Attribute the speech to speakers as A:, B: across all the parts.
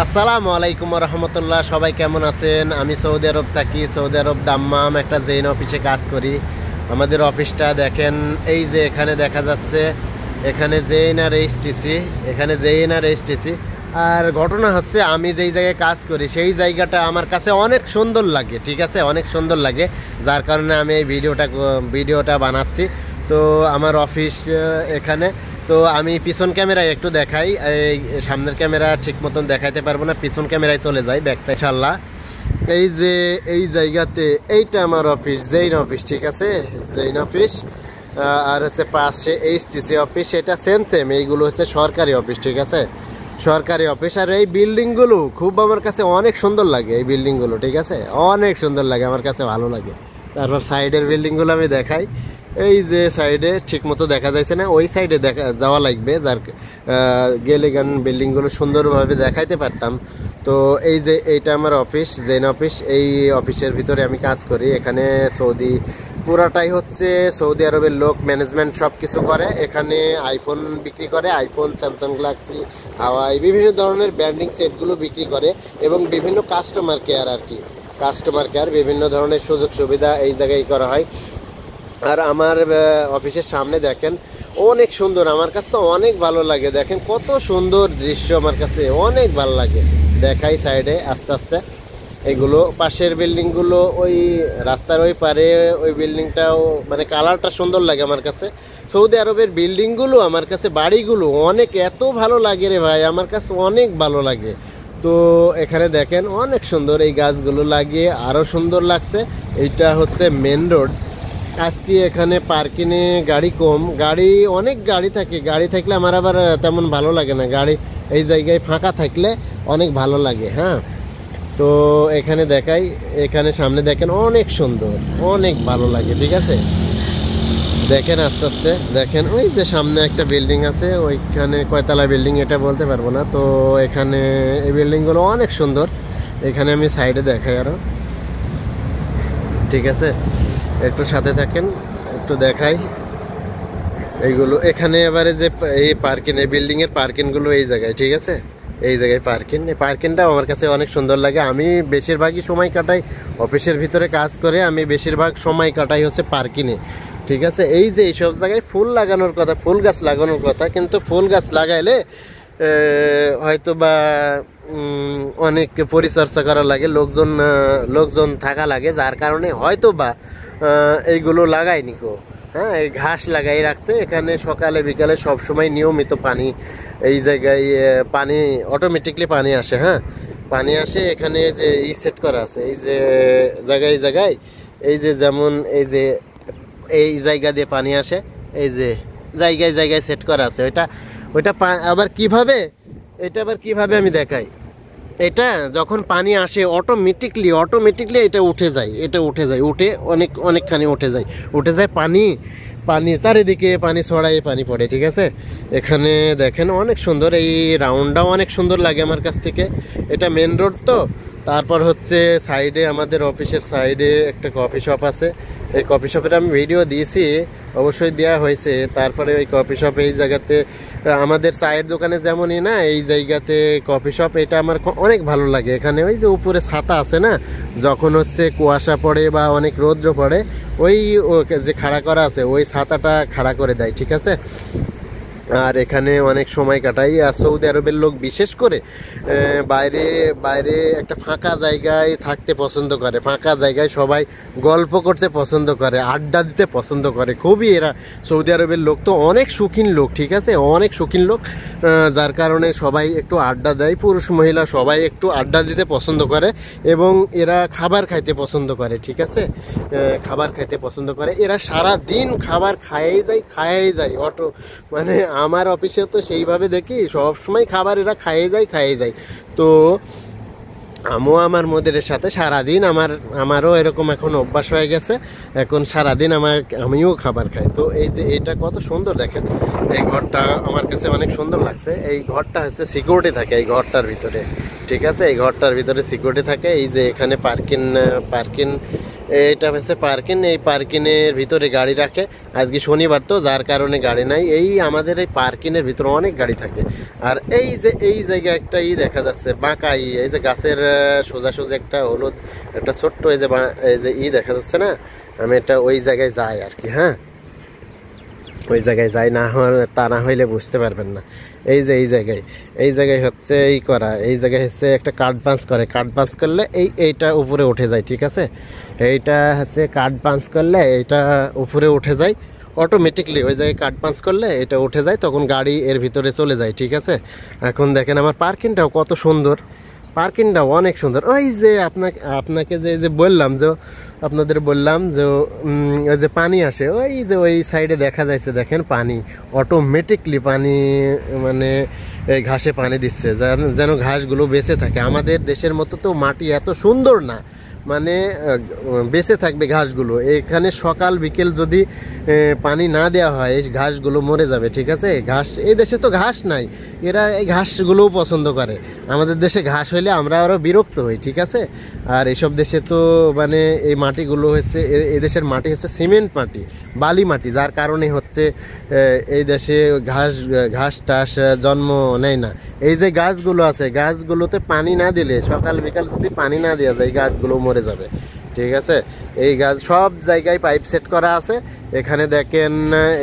A: আসসালামু আলাইকুম রহমতুল্লাহ। সবাই কেমন আছেন? আমি সৌদি আরব থাকি, সৌদি আরব দাম্মাম একটা জেইন অফিসে কাজ করি। আমাদের অফিসটা দেখেন, এই যে এখানে দেখা যাচ্ছে, এখানে জেইন আর এইচটিসি, এখানে জেইন আর এইচটিসি। আর ঘটনা হচ্ছে, আমি যেই জায়গায় কাজ করি সেই জায়গাটা আমার কাছে অনেক সুন্দর লাগে, ঠিক আছে, অনেক সুন্দর লাগে, যার কারণে আমি এই ভিডিওটা বানাচ্ছি। তো আমার অফিস এখানে। তো আমি পিছন ক্যামেরায় একটু দেখাই, এই সামনের ক্যামেরা ঠিক মতন দেখাইতে পারবো না, পিছন ক্যামেরায় চলে যাই ব্যাক সাইড। ইনশাআল্লাহ এই যে এই জায়গাতে এইটা আমার অফিস, জেইন অফিস, ঠিক আছে, জেইন অফিস। আর হচ্ছে পাশে এইচটিসি অফিস, এটা সেম এইগুলো হচ্ছে সরকারি অফিস, ঠিক আছে, সরকারি অফিস। আর এই বিল্ডিংগুলো খুব আমার কাছে অনেক সুন্দর লাগে, এই বিল্ডিংগুলো, ঠিক আছে, অনেক সুন্দর লাগে, আমার কাছে ভালো লাগে। তারপর সাইডের বিল্ডিংগুলো আমি দেখাই। এই যে সাইডে ঠিক মতো দেখা যাচ্ছে না, ওই সাইডে যাওয়া লাগবে, যার গেলে গান বিল্ডিংগুলো সুন্দরভাবে দেখাইতে পারতাম। তো এই যে এইটা আমার অফিস, জেইন অফিস। এই অফিসের ভিতরে আমি কাজ করি। এখানে সৌদি পুরাটাই হচ্ছে সৌদি আরবের লোক ম্যানেজমেন্ট সব কিছু করে। এখানে আইফোন বিক্রি করে, আইফোন, স্যামসাং গ্যালাক্সি, হাওয়াই, বিভিন্ন ধরনের ব্র্যান্ডিং সেটগুলো বিক্রি করে, এবং বিভিন্ন কাস্টমার কেয়ার, আর কি কাস্টমার কেয়ার, বিভিন্ন ধরনের সুযোগ সুবিধা এই জায়গায় করা হয়। আর আমার অফিসের সামনে দেখেন, অনেক সুন্দর, আমার কাছে তো অনেক ভালো লাগে। দেখেন কত সুন্দর দৃশ্য, আমার কাছে অনেক ভালো লাগে। দেখাই সাইডে আস্তে আস্তে, এইগুলো পাশের বিল্ডিংগুলো, ওই রাস্তার ওই পারে ওই বিল্ডিংটাও, মানে কালারটা সুন্দর লাগে আমার কাছে। সৌদি আরবের বিল্ডিংগুলো আমার কাছে, বাড়িগুলো অনেক এত ভালো লাগে রে ভাই, আমার কাছে অনেক ভালো লাগে। তো এখানে দেখেন অনেক সুন্দর, এই গাছগুলো লাগিয়ে আরও সুন্দর লাগছে। এইটা হচ্ছে মেন রোড। আজকে এখানে পার্কিংয়ে গাড়ি কম, অনেক গাড়ি থাকে, গাড়ি থাকলে আমার আবার তেমন ভালো লাগে না, গাড়ি এই জায়গায় ফাঁকা থাকলে অনেক ভালো লাগে। হ্যাঁ, তো এখানে দেখাই, এখানে সামনে দেখেন অনেক সুন্দর, অনেক ভালো লাগে, ঠিক আছে। দেখেন আস্তে আস্তে দেখেন, ওই যে সামনে একটা বিল্ডিং আছে, ওইখানে কয়তলা বিল্ডিং এটা বলতে পারবো না। তো এখানে এই বিল্ডিংগুলো অনেক সুন্দর। এখানে আমি সাইডে দেখাই আরও, ঠিক আছে, একটু সাথে থাকেন, একটু দেখাই এইগুলো। এখানে এবারে যে এই পার্কিং, এই বিল্ডিংয়ের পার্কিংগুলো এই জায়গায়, ঠিক আছে, এই জায়গায় পার্কিং। এই পার্কিংটাও আমার কাছে অনেক সুন্দর লাগে। আমি বেশিরভাগই সময় কাটাই অফিসের ভিতরে কাজ করে, আমি বেশিরভাগ সময় কাটাই হচ্ছে পার্কিংয়ে, ঠিক আছে। এই যে এইসব জায়গায় ফুল লাগানোর কথা, ফুল গাছ লাগানোর কথা, কিন্তু ফুল গাছ লাগাইলে হয়তো বা অনেক পরিচর্যা করা লাগে, লোকজন থাকা লাগে, যার কারণে হয়তো বা এইগুলো লাগায়নি কো। হ্যাঁ, এই ঘাস লাগাই রাখছে এখানে, সকালে বিকালে সব সময় নিয়মিত পানি, এই জায়গায় পানি অটোমেটিকলি পানি আসে। হ্যাঁ, পানি আসে এখানে, যে সেট করা আছে, এই যে জায়গায় এই যে, যেমন এই যে এই জায়গা দিয়ে পানি আসে, এই যে জায়গায় সেট করা আছে। ওইটা আবার কিভাবে আমি দেখাই। এটা যখন পানি আসে অটোমেটিকলি এটা উঠে যায়, উঠে অনেকখানি উঠে যায় পানি চারিদিকে পানি ছড়াই পানি পড়ে, ঠিক আছে। এখানে দেখেন অনেক সুন্দর, এই রাউন্ডটাও অনেক সুন্দর লাগে আমার কাছ থেকে। এটা মেন রোড তো। তারপর হচ্ছে সাইডে, আমাদের অফিসের সাইডে একটা কফি শপ আছে। এই কফি শপের আমি ভিডিও দিয়েছি, অবশ্যই দেওয়া হয়েছে। তারপরে ওই কফি শপ, এই জায়গাতে আমাদের চায়ের দোকানে যেমনই না, এই জায়গাতে কফি শপ, এটা আমার অনেক ভালো লাগে। এখানে ওই যে উপরে ছাতা আছে না, যখন হচ্ছে কুয়াশা পড়ে বা অনেক রৌদ্র পড়ে, ওই যে খাড়া করা আছে, ওই ছাতাটা খাড়া করে দেয়, ঠিক আছে। আর এখানে অনেক সময় কাটাই। আর সৌদি আরবের লোক বিশেষ করে বাইরে একটা ফাঁকা জায়গায় থাকতে পছন্দ করে, ফাঁকা জায়গায় সবাই গল্প করতে পছন্দ করে, আড্ডা দিতে পছন্দ করে খুবই। এরা সৌদি আরবের লোক তো অনেক শৌখিন লোক, ঠিক আছে, অনেক শৌখিন লোক, যার কারণে সবাই একটু আড্ডা দেয়, পুরুষ মহিলা সবাই একটু আড্ডা দিতে পছন্দ করে, এবং এরা খাবার খাইতে পছন্দ করে, ঠিক আছে, খাবার খাইতে পছন্দ করে। এরা সারা দিন খাবার খাইয়েই যায় মানে আমার অফিসে তো সেইভাবে দেখি, সব সময় খাবার এরা খাইয়ে যায়। তো আমিও আমার মোদের সাথে সারাদিন, আমারও এরকম এখন অভ্যাস হয়ে গেছে, এখন সারাদিন আমিও খাবার খাই। তো এই যে এটা কত সুন্দর দেখেন, এই ঘরটা আমার কাছে অনেক সুন্দর লাগছে। এই ঘরটা হচ্ছে সিকিউরিটি থাকে এই ঘরটার ভিতরে, ঠিক আছে, এই ঘরটার ভিতরে সিকিউরিটি থাকে। এই যে এখানে পার্কিং এইটা হচ্ছে পার্কিং, এই পার্কিংয়ের ভিতরে গাড়ি রাখে। আজকে শনিবার তো, যার কারণে গাড়ি নাই। এই আমাদের এই পার্কিংয়ের ভিতরে অনেক গাড়ি থাকে। আর এই যে এই জায়গায় একটা দেখা যাচ্ছে বাঁকা, এই যে গাছের সোজাসুজি একটা হলুদ একটা ছোট্ট এই যে দেখা যাচ্ছে না, আমি এটা ওই জায়গায় যাই আর কি। হ্যাঁ, ওই জায়গায় যাই, না তা না হইলে বুঝতে পারবেন না। এই যে এই জায়গায় হচ্ছে এই জায়গায় হচ্ছে একটা কার্ড পাঞ্চ করে, কার্ড পাঞ্চ করলে এইটা উপরে উঠে যায়। ঠিক আছে, এইটা হচ্ছে কার্ড পাঞ্চ করলে এইটা উপরে উঠে যায় অটোমেটিকলি। ওই জায়গায় কার্ড পাঞ্চ করলে এটা উঠে যায়, তখন গাড়ি এর ভিতরে চলে যায়। ঠিক আছে, এখন দেখেন আমার পার্কিংটাও কত সুন্দর, পার্কিংটাও অনেক সুন্দর। ওই যে আপনাকে যে বললাম, যে আপনাদের বললাম যে ওই যে পানি আসে, ওই যে ওই সাইডে দেখা যাচ্ছে, দেখেন পানি অটোমেটিকলি পানি, মানে এই ঘাসে পানি দিচ্ছে যেন ঘাসগুলো বেঁচে থাকে। আমাদের দেশের মতো তো মাটি এত সুন্দর না, মানে বেঁচে থাকবে ঘাসগুলো। এখানে সকাল বিকেল যদি পানি না দেওয়া হয় এই ঘাসগুলো মরে যাবে। ঠিক আছে, ঘাস এই দেশে তো ঘাস নাই, এরা এই ঘাসগুলোও পছন্দ করে। আমাদের দেশে ঘাস হইলে আমরা আরও বিরক্ত হই। ঠিক আছে, আর এইসব দেশে তো মানে এই মাটিগুলো হচ্ছে, এই দেশের মাটি হচ্ছে সিমেন্ট মাটি, বালি মাটি, যার কারণে হচ্ছে এই দেশে ঘাস টাস জন্ম নেয় না। এই যে গাছগুলো আছে, গাছগুলোতে পানি না দিলে, সকাল বিকাল যদি পানি না দেওয়া যায় গাছগুলো মরে যাবে। ঠিক আছে, এই গাছ সব জায়গায় পাইপ সেট করা আছে। এখানে দেখেন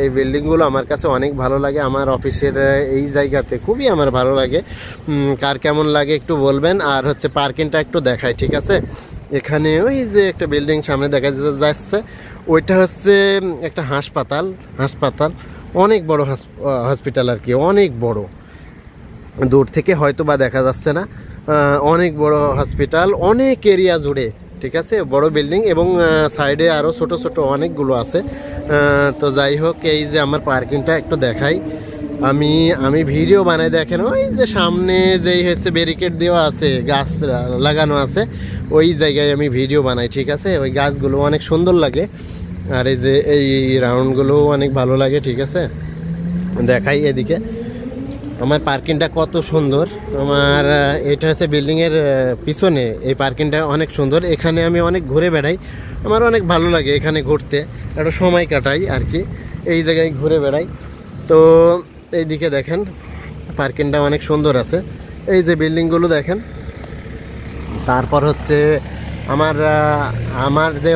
A: এই বিল্ডিংগুলো আমার কাছে অনেক ভালো লাগে। আমার অফিসের এই জায়গাতে খুবই আমার ভালো লাগে। কার কেমন লাগে একটু বলবেন। আর হচ্ছে পার্কিংটা একটু দেখায়। ঠিক আছে, এখানে ওই যে একটা বিল্ডিং সামনে দেখা যাচ্ছে, ওইটা হচ্ছে একটা হাসপাতাল, অনেক বড় হসপিটাল আর কি, অনেক বড়। দূর থেকে হয়তো বা দেখা যাচ্ছে না, অনেক বড় হসপিটাল, অনেক এরিয়া জুড়ে। ঠিক আছে, বড় বিল্ডিং এবং সাইডে আরও ছোট ছোট অনেকগুলো আছে। তো যাই হোক, এই যে আমার পার্কিংটা একটু দেখাই। আমি ভিডিও বানাই, দেখেন ওই যে সামনে যেই হচ্ছে ব্যারিকেড দেওয়া আছে, গাছ লাগানো আছে, ওই জায়গায় আমি ভিডিও বানাই। ঠিক আছে, ওই গাছগুলো অনেক সুন্দর লাগে, আর এই যে এই রাউন্ডগুলো অনেক ভালো লাগে। ঠিক আছে, দেখাই এদিকে আমার পার্কিংটা কত সুন্দর। আমার এটা হচ্ছে বিল্ডিংয়ের পিছনে এই পার্কিংটা অনেক সুন্দর। এখানে আমি অনেক ঘুরে বেড়াই, আমার অনেক ভালো লাগে এখানে ঘুরতে, একটা সময় কাটাই আর কি, এই জায়গায় ঘুরে বেড়াই। তো এইদিকে দেখেন পার্কিংটা অনেক সুন্দর আছে, এই যে বিল্ডিংগুলো দেখেন। তারপর হচ্ছে আমার যে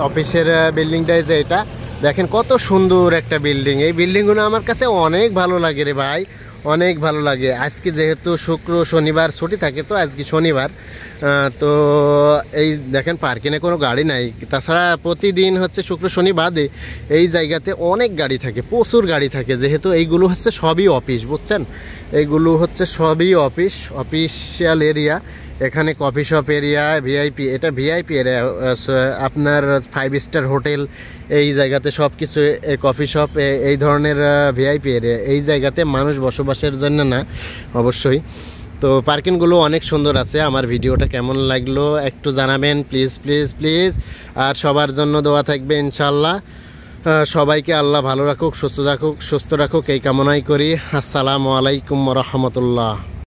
A: অফিসের বিল্ডিংটা, যে এটা দেখেন কত সুন্দর একটা বিল্ডিং। এই বিল্ডিংগুলো আমার কাছে অনেক ভালো লাগে রে ভাই, অনেক ভালো লাগে। আজকে যেহেতু শনিবার ছুটি থাকে, তো আজকে শনিবার, তো এই দেখেন পার্কিংয়ে কোনো গাড়ি নাই। তাছাড়া প্রতিদিন হচ্ছে শনি বাদে এই জায়গাতে অনেক গাড়ি থাকে, প্রচুর গাড়ি থাকে, যেহেতু এইগুলো হচ্ছে সবই অফিস, বুঝছেন, এইগুলো হচ্ছে সবই অফিসিয়াল এরিয়া। এখানে কফি শপ এরিয়া, ভিআইপি, এটা ভিআইপি এরিয়া, আপনার 5 স্টার হোটেল, এই জায়গাতে সব কিছু, কফি শপ, এই ধরনের ভিআইপি এরিয়া। এই জায়গাতে মানুষ বসবাসের জন্য না অবশ্যই। তো পার্কিংগুলো অনেক সুন্দর আছে। আমার ভিডিওটা কেমন লাগলো একটু জানাবেন প্লিজ প্লিজ প্লিজ। আর সবার জন্য দোয়া থাকবে ইনশাল্লাহ। সবাইকে আল্লাহ ভালো রাখুক, সুস্থ রাখুক এই কামনাই করি। আসসালামু আলাইকুম ওয়া রাহমাতুল্লাহ।